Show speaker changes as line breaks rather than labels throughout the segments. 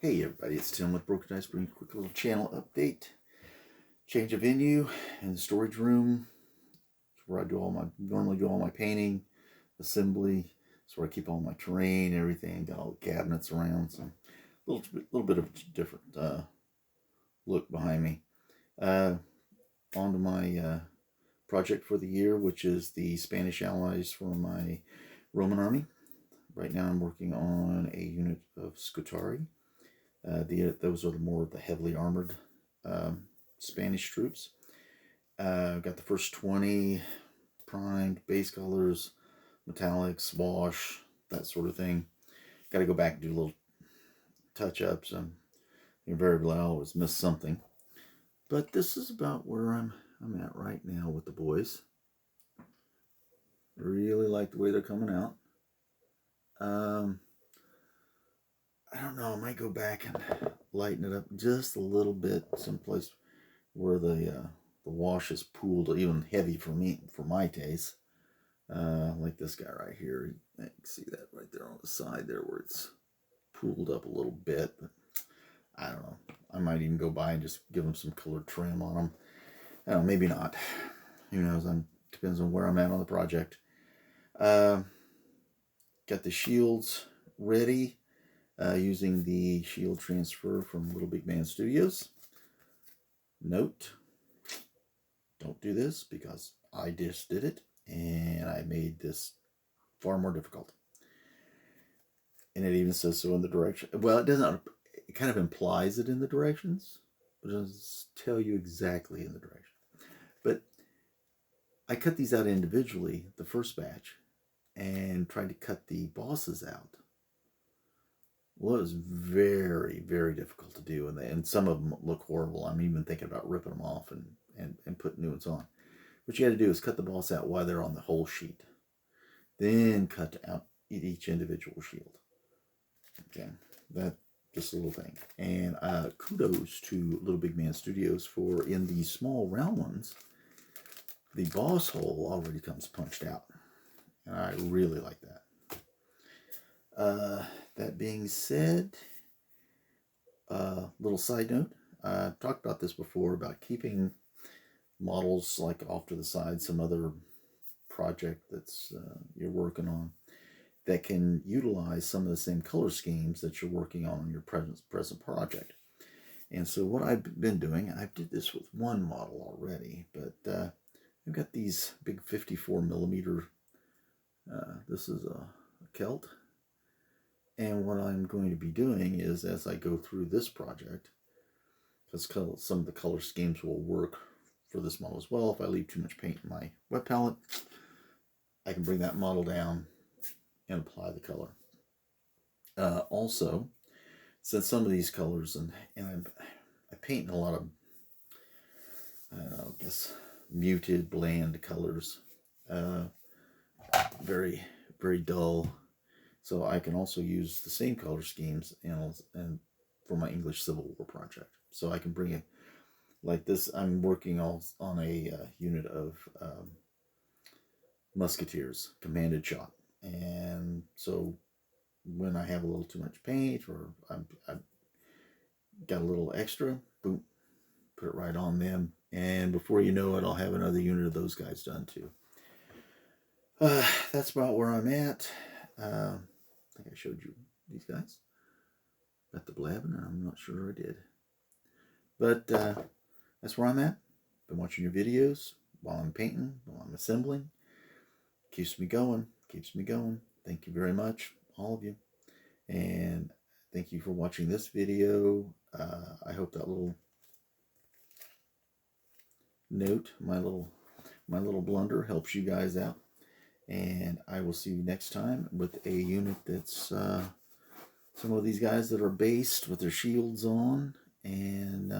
Hey everybody, it's Tim with Broken Dice, bringing a quick little channel update. Change of venue in the storage room. It's where I normally do all my painting, assembly. It's where I keep all my terrain, everything. Got all the cabinets around, so a little bit of a different look behind me. On to my project for the year, which is the Spanish allies for my Roman army. Right now I'm working on a unit of Scutarii. Those are more of the heavily armored Spanish troops. Got the first 20 primed, base colors, metallics, wash, that sort of thing. Got to go back and do little touch-ups. Invariably I always miss something. But this is about where I'm at right now with the boys. Really like the way they're coming out. I don't know, I might go back and lighten it up just a little bit, someplace where the wash is pooled even heavy for my taste. Like this guy right here. You can see that right there on the side there where it's pooled up a little bit. But I don't know. I might even go by and just give them some colored trim on them. I don't know, maybe not. Who knows? Depends on where I'm at on the project. Got the shields ready. Using the shield transfer from Little Big Man Studios. Note, don't do this because I just did it and I made this far more difficult. And it even says so in the direction. Well, it doesn't. It kind of implies it in the directions, but it doesn't tell you exactly in the direction. But I cut these out individually, the first batch, and tried to cut the bosses out. Well, it was very, very difficult to do, and some of them look horrible. I'm even thinking about ripping them off and putting new ones on. What you got to do is cut the boss out while they're on the whole sheet. Then cut out each individual shield. Okay, that's just a little thing. And kudos to Little Big Man Studios for, in the small round ones, the boss hole already comes punched out. And I really like that. That being said, little side note, I've talked about this before about keeping models like off to the side, some other project that's you're working on that can utilize some of the same color schemes that you're working on your present project. And so what I've been doing, I did this with one model already, but I've got these big 54 millimeter, this is a Celt. And what I'm going to be doing is, as I go through this project, because some of the color schemes will work for this model as well. If I leave too much paint in my wet palette, I can bring that model down and apply the color. Also, since some of these colors, and I paint in a lot of, I don't know, I guess, muted, bland colors, very, very dull. So I can also use the same color schemes and for my English Civil War project. So I can bring it like this. I'm working on a unit of musketeers, commanded shot. And so when I have a little too much paint or I've got a little extra, boom, put it right on them. And before you know it, I'll have another unit of those guys done too. That's about where I'm at. I think I showed you these guys. Got the blabbing, I'm not sure I did. But that's where I'm at. Been watching your videos while I'm painting, while I'm assembling. Keeps me going, keeps me going. Thank you very much, all of you. And thank you for watching this video. I hope that little note, my little blunder helps you guys out. And I will see you next time with a unit that's some of these guys that are based with their shields on and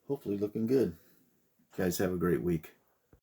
hopefully looking good. You guys have a great week.